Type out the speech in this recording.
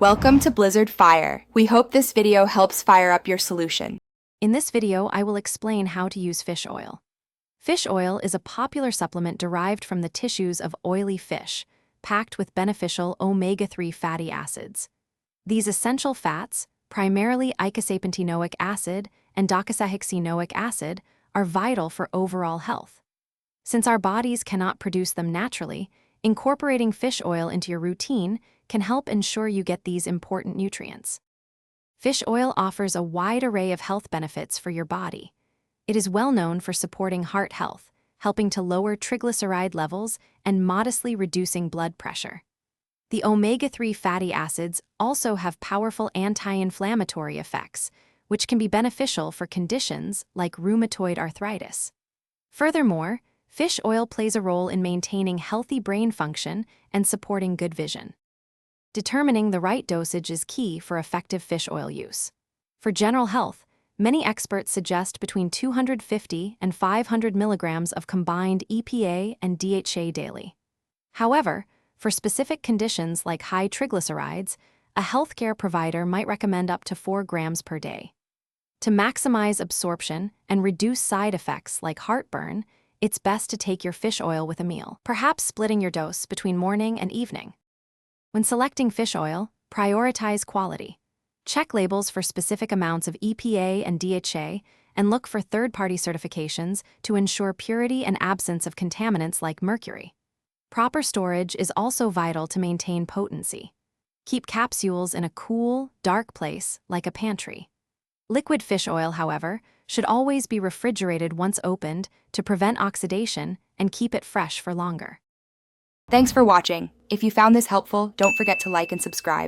Welcome to Blizzard Fire. We hope this video helps fire up your solution. In this video, I will explain how to use fish oil. Fish oil is a popular supplement derived from the tissues of oily fish, packed with beneficial omega-3 fatty acids. These essential fats, primarily eicosapentaenoic acid and docosahexaenoic acid, are vital for overall health. Since our bodies cannot produce them naturally, incorporating fish oil into your routine can help ensure you get these important nutrients. Fish oil offers a wide array of health benefits for your body. It is well known for supporting heart health, helping to lower triglyceride levels and modestly reducing blood pressure. The omega-3 fatty acids also have powerful anti-inflammatory effects, which can be beneficial for conditions like rheumatoid arthritis. Furthermore, fish oil plays a role in maintaining healthy brain function and supporting good vision. Determining the right dosage is key for effective fish oil use. For general health, many experts suggest between 250 and 500 milligrams of combined EPA and DHA daily. However, for specific conditions like high triglycerides, a healthcare provider might recommend up to 4 grams per day. To maximize absorption and reduce side effects like heartburn, it's best to take your fish oil with a meal, perhaps splitting your dose between morning and evening. When selecting fish oil, prioritize quality. Check labels for specific amounts of EPA and DHA, and look for third-party certifications to ensure purity and absence of contaminants like mercury. Proper storage is also vital to maintain potency. Keep capsules in a cool, dark place like a pantry. Liquid fish oil, however, should always be refrigerated once opened to prevent oxidation and keep it fresh for longer. Thanks for watching. If you found this helpful, don't forget to like and subscribe.